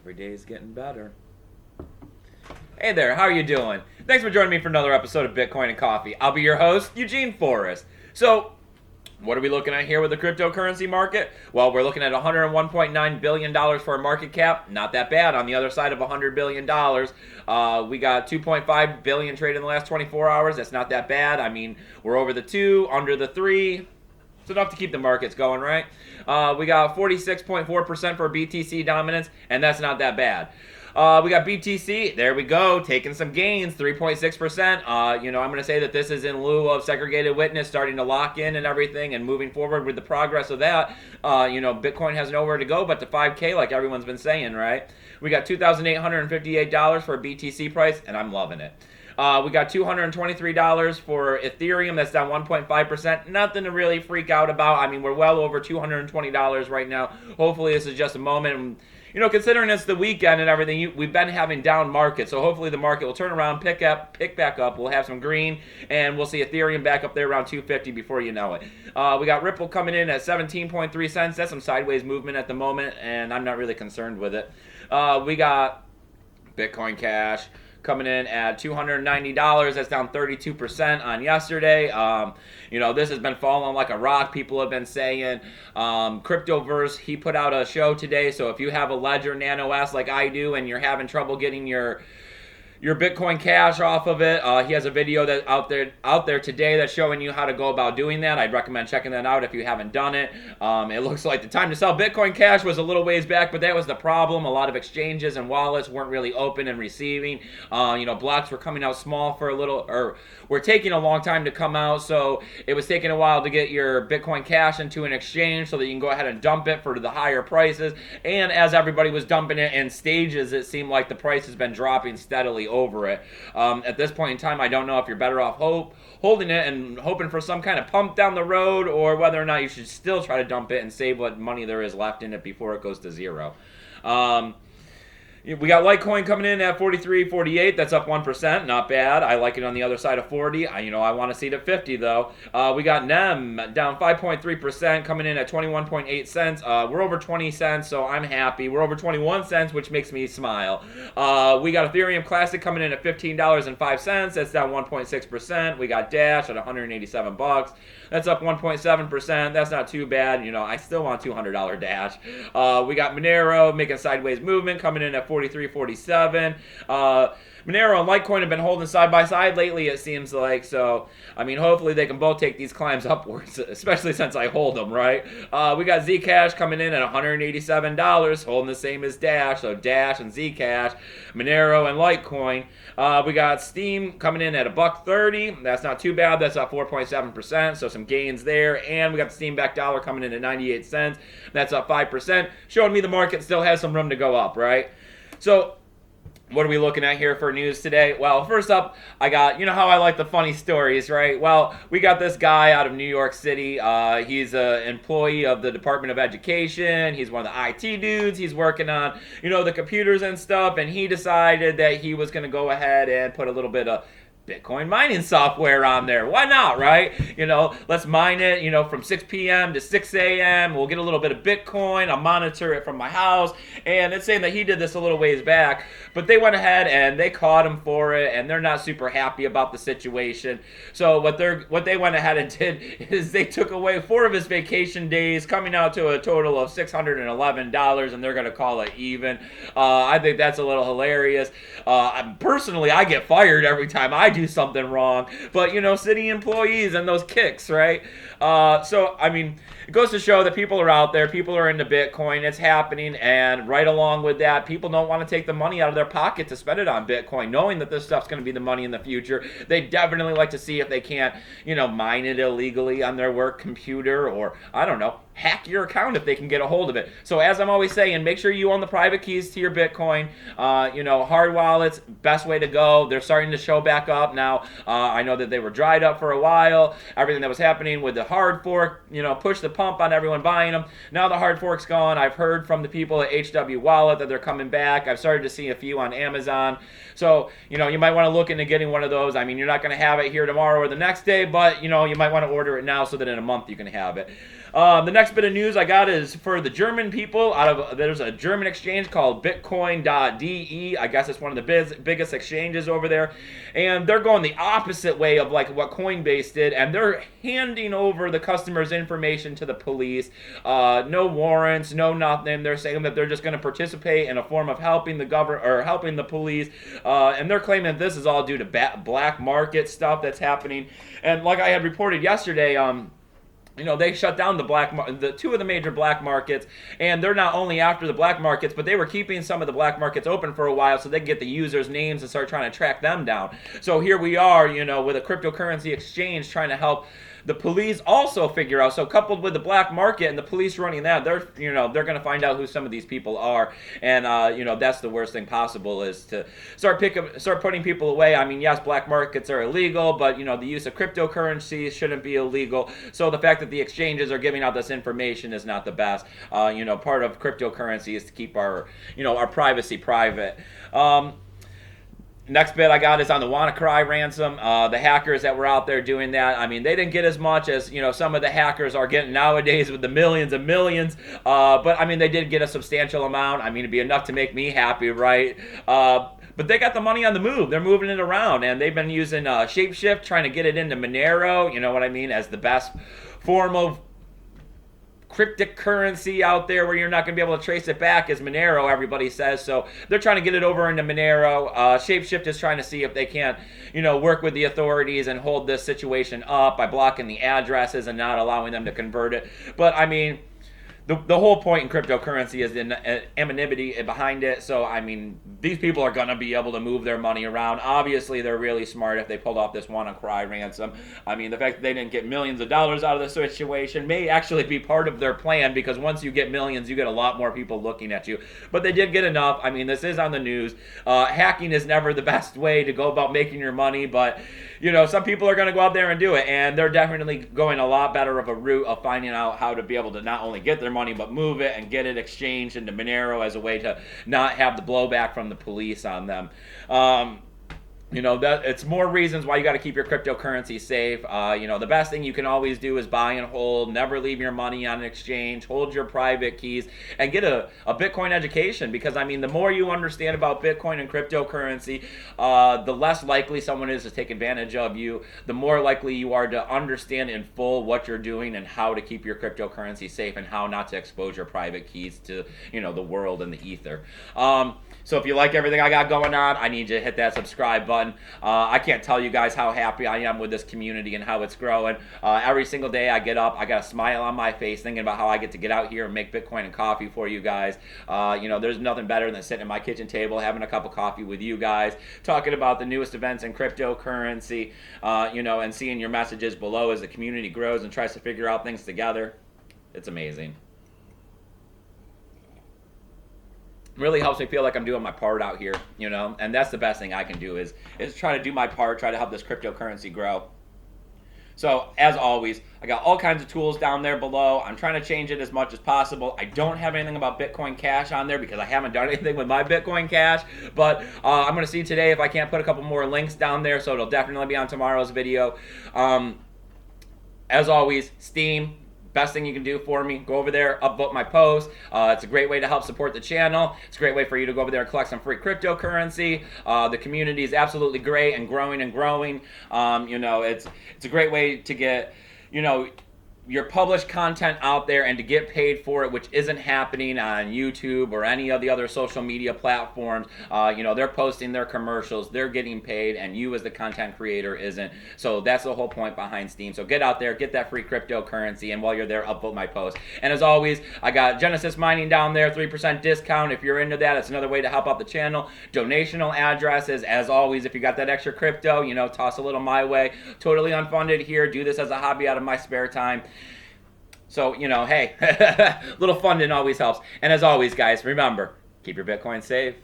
Every day is getting better. Hey there, how are you doing? Thanks for joining me for another episode of Bitcoin and Coffee. I'll be your host, Eugene Forrest. So, what are we looking at here with the cryptocurrency market? Well, we're looking at $101.9 billion for a market cap. Not that bad. On the other side of $100 billion, we got $2.5 billion traded in the last 24 hours. That's not that bad. I mean, we're over the 2, under the 3. It's enough to keep the markets going, right? We got 46.4% for BTC dominance, and that's not that bad. We got BTC. There we go, taking some gains, 3.6%. I'm going to say that this is in lieu of segregated witness starting to lock in and everything and moving forward with the progress of that. Bitcoin has nowhere to go but to 5K, like everyone's been saying, right? We got $2,858 for a BTC price, and I'm loving it. We got $223 for Ethereum. That's down 1.5%. Nothing to really freak out about. I mean, we're well over $220 right now. Hopefully, this is just a moment. Considering it's the weekend and everything, we've been having down markets. So hopefully the market will turn around, pick back up. We'll have some green, and we'll see Ethereum back up there around 250 before you know it. We got Ripple coming in at 17.3 cents. That's some sideways movement at the moment, and I'm not really concerned with it. We got Bitcoin Cash coming in at $290. That's down 32% on yesterday. This has been falling like a rock. People have been saying. Cryptoverse, he put out a show today. So if you have a Ledger Nano S like I do and you're having trouble getting your Bitcoin Cash off of it, he has a video that out there today that's showing you how to go about doing that. I'd recommend checking that out if you haven't done it. It looks like the time to sell Bitcoin Cash was a little ways back, but that was the problem. A lot of exchanges and wallets weren't really open and receiving. Blocks were coming out small for a little, or were taking a long time to come out, so it was taking a while to get your Bitcoin Cash into an exchange so that you can go ahead and dump it for the higher prices. And as everybody was dumping it in stages, it seemed like the price has been dropping steadily over it. At this point in time, I don't know if you're better off holding it and hoping for some kind of pump down the road, or whether or not you should still try to dump it and save what money there is left in it before it goes to zero. We got Litecoin coming in at 43.48. That's up 1%. Not bad. I like it on the other side of 40. I want to see it at 50, though. We got NEM down 5.3%, coming in at 21.8 cents. We're over 20 cents, so I'm happy. We're over 21 cents, which makes me smile. We got Ethereum Classic coming in at $15.05. That's down 1.6%. We got Dash at 187 bucks. That's up 1.7%. That's not too bad. I still want $200 Dash. We got Monero making sideways movement, coming in at 43.47. Monero and Litecoin have been holding side by side lately, it seems like. So, hopefully they can both take these climbs upwards, especially since I hold them, right? We got Zcash coming in at $187, holding the same as Dash. So Dash and Zcash, Monero and Litecoin. We got Steam coming in at $1.30. That's not too bad. That's up 4.7%. So some gains there. And we got the Steam back dollar coming in at 98 cents. That's up 5%. Showing me the market still has some room to go up, right? So, what are we looking at here for news today? Well, first up, I got, how I like the funny stories, right? Well, we got this guy out of New York City. He's an employee of the Department of Education. He's one of the IT dudes. He's working on, the computers and stuff. And he decided that he was going to go ahead and put a little bit of Bitcoin mining software on there. Why not, right? Let's mine it, from 6 p.m. to 6 a.m. We'll get a little bit of Bitcoin. I'll monitor it from my house. And it's saying that he did this a little ways back, but they went ahead and they caught him for it, and they're not super happy about the situation. So what they went ahead and did is they took away 4 of his vacation days, coming out to a total of $611, and they're going to call it even. I think that's a little hilarious. Personally, I get fired every time I do something wrong, but city employees and those kicks, right? It goes to show that people are out there, people are into Bitcoin, it's happening, and right along with that, people don't want to take the money out of their pocket to spend it on Bitcoin, knowing that this stuff's going to be the money in the future. They definitely like to see if they can't, mine it illegally on their work computer, or, I don't know, hack your account if they can get a hold of it. So as I'm always saying, make sure you own the private keys to your Bitcoin. Hard wallets, best way to go. They're starting to show back up now. I know that they were dried up for a while. Everything that was happening with the hard fork, pushed the pump on everyone buying them. Now the hard fork's gone. I've heard from the people at HW Wallet that they're coming back. I've started to see a few on Amazon. So, you might want to look into getting one of those. You're not going to have it here tomorrow or the next day, but, you might want to order it now so that in a month you can have it. The next bit of news I got is for the German people. There's a German exchange called Bitcoin.de. I guess it's one of the biggest exchanges over there, and they're going the opposite way of like what Coinbase did, and they're handing over the customers' information to the police. No warrants, no nothing. They're saying that they're just going to participate in a form of helping the government or helping the police, and they're claiming that this is all due to black market stuff that's happening. And like I had reported yesterday, they shut down the two of the major black markets, and they're not only after the black markets, but they were keeping some of the black markets open for a while so they can get the users' names and start trying to track them down. So here we are, with a cryptocurrency exchange trying to help the police also figure out. So coupled with the black market and the police running that, they're going to find out who some of these people are, and that's the worst thing possible is to start putting people away. I mean, yes, black markets are illegal, but the use of cryptocurrency shouldn't be illegal. So the fact that the exchanges are giving out this information is not the best. Part of cryptocurrency is to keep our privacy private. Next bit I got is on the WannaCry ransom. The hackers that were out there doing that, I mean, they didn't get as much as, some of the hackers are getting nowadays with the millions and millions. But, I mean, they did get a substantial amount. I mean, it'd be enough to make me happy, right? But they got the money on the move. They're moving it around, and they've been using Shapeshift, trying to get it into Monero, as the best form of cryptic currency out there where you're not going to be able to trace it back as Monero, everybody says. So they're trying to get it over into Monero. Shapeshift is trying to see if they can't, work with the authorities and hold this situation up by blocking the addresses and not allowing them to convert it. But, I mean, the whole point in cryptocurrency is the anonymity behind it. So, I mean, these people are going to be able to move their money around. Obviously, they're really smart if they pulled off this WannaCry ransom. I mean, the fact that they didn't get millions of dollars out of the situation may actually be part of their plan, because once you get millions, you get a lot more people looking at you. But they did get enough. I mean, this is on the news. Hacking is never the best way to go about making your money, but some people are going to go out there and do it, and they're definitely going a lot better of a route of finding out how to be able to not only get their money, but move it and get it exchanged into Monero as a way to not have the blowback from the police on them. That it's more reasons why you got to keep your cryptocurrency safe. The best thing you can always do is buy and hold. Never leave your money on an exchange. Hold your private keys and get a Bitcoin education, because, I mean, the more you understand about Bitcoin and cryptocurrency, the less likely someone is to take advantage of you. The more likely you are to understand in full what you're doing and how to keep your cryptocurrency safe and how not to expose your private keys to, the world and the ether. So if you like everything I got going on, I need you to hit that subscribe button. I can't tell you guys how happy I am with this community and how it's growing. Every single day I get up, I got a smile on my face thinking about how I get to get out here and make Bitcoin and coffee for you guys. There's nothing better than sitting at my kitchen table, having a cup of coffee with you guys, talking about the newest events in cryptocurrency, and seeing your messages below as the community grows and tries to figure out things together. It's amazing. Really helps me feel like I'm doing my part out here, and that's the best thing I can do is try to do my part, try to help this cryptocurrency grow. So, as always, I got all kinds of tools down there below. I'm trying to change it as much as possible. I don't have anything about Bitcoin Cash on there because I haven't done anything with my Bitcoin Cash, but I'm going to see today if I can't put a couple more links down there, so it'll definitely be on tomorrow's video. As always, Steam. Best thing you can do for me, go over there, upvote my post. It's a great way to help support the channel. It's a great way for you to go over there and collect some free cryptocurrency. The community is absolutely great and growing and growing. It's a great way to get, your published content out there and to get paid for it, which isn't happening on YouTube or any of the other social media platforms. They're posting their commercials, they're getting paid, and you as the content creator isn't. So that's the whole point behind Steam. So get out there, get that free cryptocurrency, and while you're there, upvote my post. And as always, I got Genesis Mining down there, 3% discount. If you're into that, it's another way to help out the channel. Donational addresses, as always, if you got that extra crypto, toss a little my way. Totally unfunded here. Do this as a hobby out of my spare time. So, hey, little funding always helps. And as always, guys, remember, keep your Bitcoin safe.